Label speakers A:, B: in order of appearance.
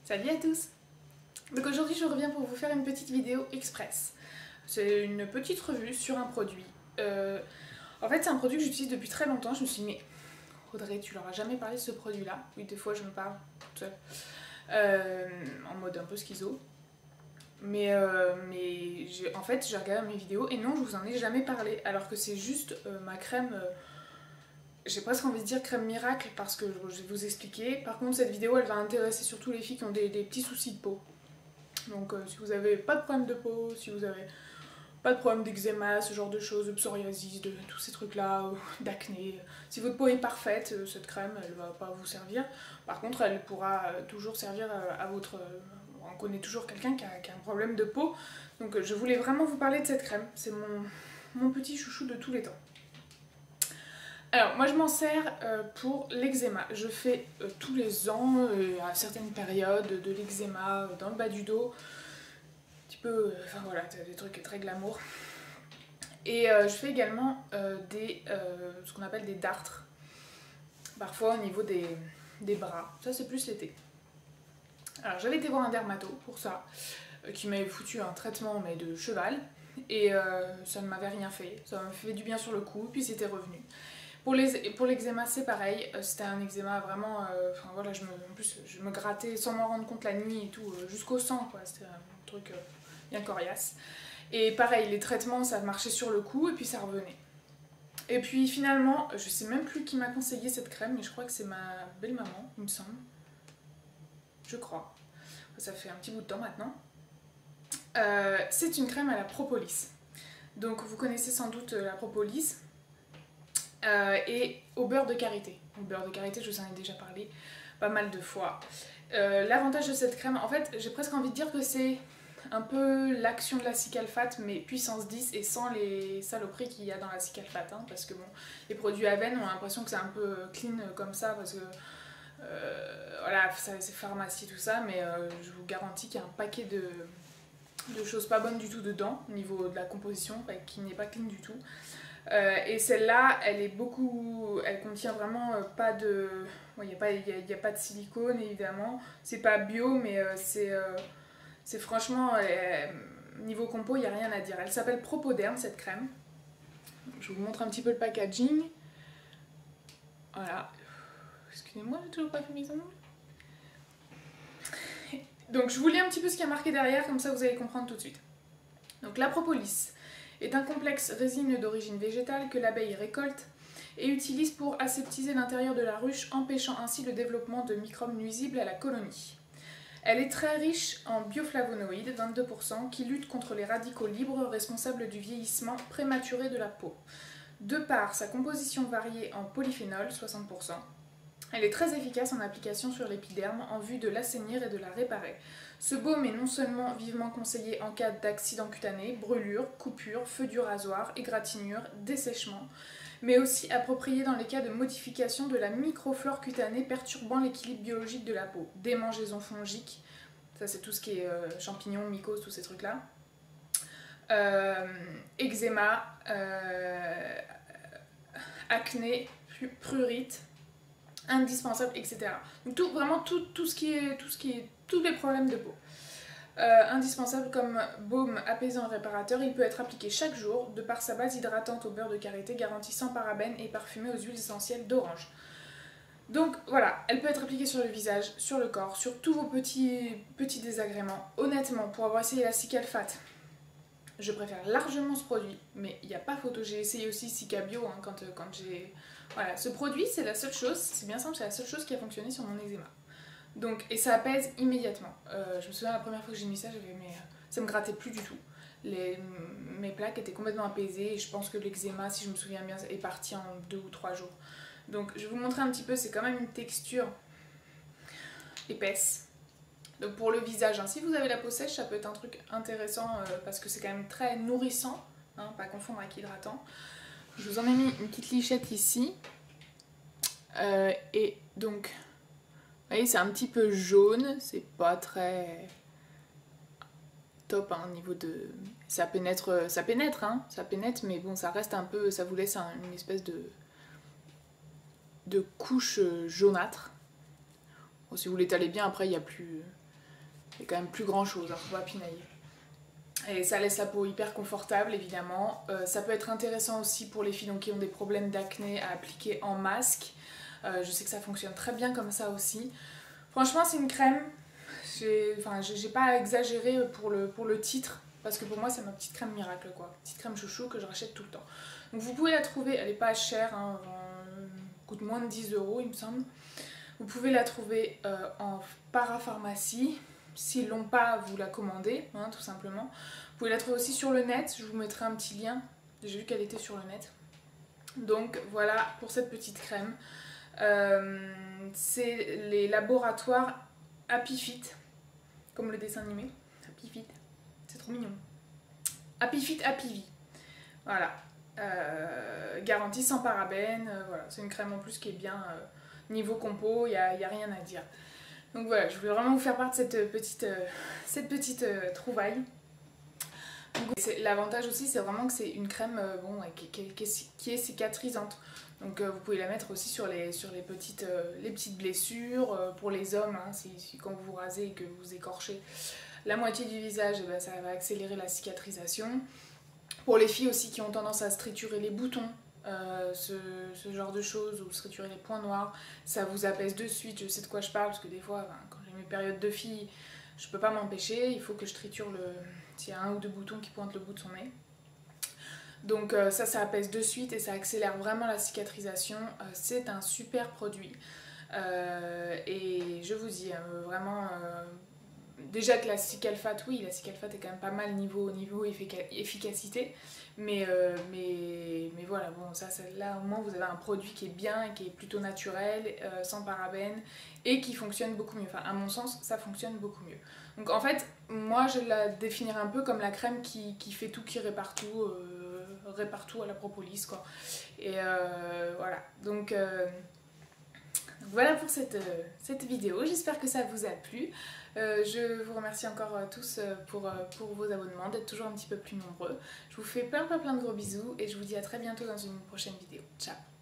A: Salut à tous! Donc aujourd'hui je reviens pour vous faire une petite vidéo express. C'est une petite revue sur un produit. En fait c'est un produit que j'utilise depuis très longtemps. Je me suis dit mais Audrey, tu leur as jamais parlé de ce produit là? Oui, des fois je me parle toute seule. En mode un peu schizo. Mais en fait j'ai regardé mes vidéos et non, je vous en ai jamais parlé. Alors que c'est juste ma crème... j'ai presque envie de dire crème miracle parce que je vais vous expliquer. Par contre cette vidéo elle va intéresser surtout les filles qui ont des petits soucis de peau. Donc si vous avez pas de problème de peau, si vous avez pas de problème d'eczéma, ce genre de choses, de psoriasis, de tous ces trucs là, d'acné, si votre peau est parfaite, cette crème elle va pas vous servir. Par contre elle pourra toujours servir à votre... on connaît toujours quelqu'un qui a un problème de peau. Donc je voulais vraiment vous parler de cette crème. C'est mon petit chouchou de tous les temps. Alors moi je m'en sers pour l'eczéma. Je fais tous les ans, à certaines périodes, de l'eczéma dans le bas du dos. Un petit peu, enfin voilà, des trucs très glamour. Et je fais également ce qu'on appelle des dartres. Parfois au niveau des bras. Ça c'est plus l'été. Alors j'avais été voir un dermato pour ça, qui m'avait foutu un traitement mais de cheval. Et ça ne m'avait rien fait. Ça m'a fait du bien sur le coup, puis c'était revenu. Pour l'eczéma c'est pareil, c'était un eczéma vraiment, enfin voilà, en plus je me grattais sans m'en rendre compte la nuit et tout, jusqu'au sang quoi, c'était un truc bien coriace. Et pareil, les traitements ça marchait sur le coup et puis ça revenait. Et puis finalement, je sais même plus qui m'a conseillé cette crème, mais je crois que c'est ma belle-maman, il me semble. Je crois. Ça fait un petit bout de temps maintenant. C'est une crème à la propolis. Donc vous connaissez sans doute la propolis. Et au beurre de karité. Au beurre de karité, je vous en ai déjà parlé pas mal de fois. L'avantage de cette crème, en fait, j'ai presque envie de dire que c'est un peu l'action de la Cicaphate, mais puissance 10 et sans les saloperies qu'il y a dans la Cicaphate. Hein, parce que bon, les produits Aven, on a l'impression que c'est un peu clean comme ça, parce que voilà, c'est pharmacie tout ça, mais je vous garantis qu'il y a un paquet de choses pas bonnes du tout dedans, au niveau de la composition, qui n'est pas clean du tout. Et celle-là, elle contient vraiment pas de... Bon, il n'y a pas de silicone évidemment, c'est pas bio, mais c'est franchement, niveau compo, il n'y a rien à dire. Elle s'appelle Propoderm cette crème. Je vous montre un petit peu le packaging. Voilà. Excusez-moi, j'ai toujours pas fait mes ongles. Donc je vous lis un petit peu ce qu'il y a marqué derrière, comme ça vous allez comprendre tout de suite. Donc la propolis est un complexe résineux d'origine végétale que l'abeille récolte et utilise pour aseptiser l'intérieur de la ruche, empêchant ainsi le développement de microbes nuisibles à la colonie. Elle est très riche en bioflavonoïdes, 22%, qui luttent contre les radicaux libres responsables du vieillissement prématuré de la peau. De par sa composition variée en polyphénol, 60%, elle est très efficace en application sur l'épiderme en vue de l'assainir et de la réparer. Ce baume est non seulement vivement conseillé en cas d'accident cutané, brûlure, coupure, feu du rasoir, égratignure, dessèchement, mais aussi approprié dans les cas de modification de la microflore cutanée perturbant l'équilibre biologique de la peau, démangeaisons fongiques, ça c'est tout ce qui est champignons, mycoses, tous ces trucs-là, eczéma, acné, prurite, indispensable, etc. Donc vraiment tous les problèmes de peau. Indispensable comme baume apaisant et réparateur, il peut être appliqué chaque jour de par sa base hydratante au beurre de karité garantissant parabènes et parfumé aux huiles essentielles d'orange. Donc voilà, elle peut être appliquée sur le visage, sur le corps, sur tous vos petits désagréments. Honnêtement, pour avoir essayé la Cicaphate, je préfère largement ce produit, mais il n'y a pas photo. J'ai essayé aussi Cicabio hein, quand j'ai... Voilà, ce produit, c'est la seule chose, c'est bien simple, c'est la seule chose qui a fonctionné sur mon eczéma. Donc, et ça apaise immédiatement. Je me souviens la première fois que j'ai mis ça, ça me grattait plus du tout. Mes plaques étaient complètement apaisées et je pense que l'eczéma, si je me souviens bien, est parti en 2 ou 3 jours. Donc je vais vous montrer un petit peu, c'est quand même une texture épaisse. Donc pour le visage, hein, si vous avez la peau sèche, ça peut être un truc intéressant parce que c'est quand même très nourrissant, hein, pas confondre avec hydratant. Je vous en ai mis une petite lichette ici. Et donc, vous voyez, c'est un petit peu jaune, c'est pas très top hein, au niveau de... Ça pénètre, hein, ça pénètre, mais bon, ça reste un peu, ça vous laisse une espèce de couche jaunâtre. Bon, si vous l'étalez bien, après, il n'y a plus Il y a quand même plus grand chose, hein, faut pas pinailler. Et ça laisse la peau hyper confortable évidemment. Ça peut être intéressant aussi pour les filles donc, qui ont des problèmes d'acné à appliquer en masque. Je sais que ça fonctionne très bien comme ça aussi. Franchement c'est une crème, j'ai pas exagéré pour le titre. Parce que pour moi c'est ma petite crème miracle quoi. Petite crème chouchou que je rachète tout le temps. Donc vous pouvez la trouver, elle est pas chère, hein, coûte moins de 10 € il me semble. Vous pouvez la trouver en parapharmacie. S'ils l'ont pas, vous la commandez, hein, tout simplement. Vous pouvez la trouver aussi sur le net, je vous mettrai un petit lien. J'ai vu qu'elle était sur le net. Donc voilà pour cette petite crème. C'est les laboratoires Happy Fit, comme le dessin animé. Happy Fit, c'est trop mignon. Happy Fit, Happy Vie. Voilà. Garantie sans parabènes. Voilà. C'est une crème en plus qui est bien niveau compo, il n'y a rien à dire. Donc voilà, je voulais vraiment vous faire part de cette petite trouvaille. L'avantage aussi, c'est vraiment que c'est une crème qui est cicatrisante. Donc vous pouvez la mettre aussi sur les petites blessures. Pour les hommes, hein, si quand vous vous rasez et que vous écorchez la moitié du visage, et ben, ça va accélérer la cicatrisation. Pour les filles aussi qui ont tendance à se triturer les boutons, ce genre de choses, ou se triturer les points noirs, ça vous apaise de suite. Je sais de quoi je parle parce que des fois, quand j'ai mes périodes de filles, je peux pas m'empêcher, il faut que je triture s'il y a un ou deux boutons qui pointent le bout de son nez. Donc ça apaise de suite et ça accélère vraiment la cicatrisation. C'est un super produit. Et je vous dis, vraiment... déjà que la Cicalfate, oui, la Cicalfate est quand même pas mal niveau efficacité, mais voilà, bon, là au moins vous avez un produit qui est bien et qui est plutôt naturel, sans parabènes, et qui fonctionne beaucoup mieux. Enfin, à mon sens, ça fonctionne beaucoup mieux. Donc en fait, moi je la définirais un peu comme la crème qui fait tout, qui répare tout à la propolis, quoi. Et voilà, donc... voilà pour cette vidéo, j'espère que ça vous a plu. Je vous remercie encore tous pour vos abonnements, d'être toujours un petit peu plus nombreux. Je vous fais plein de gros bisous et je vous dis à très bientôt dans une prochaine vidéo. Ciao!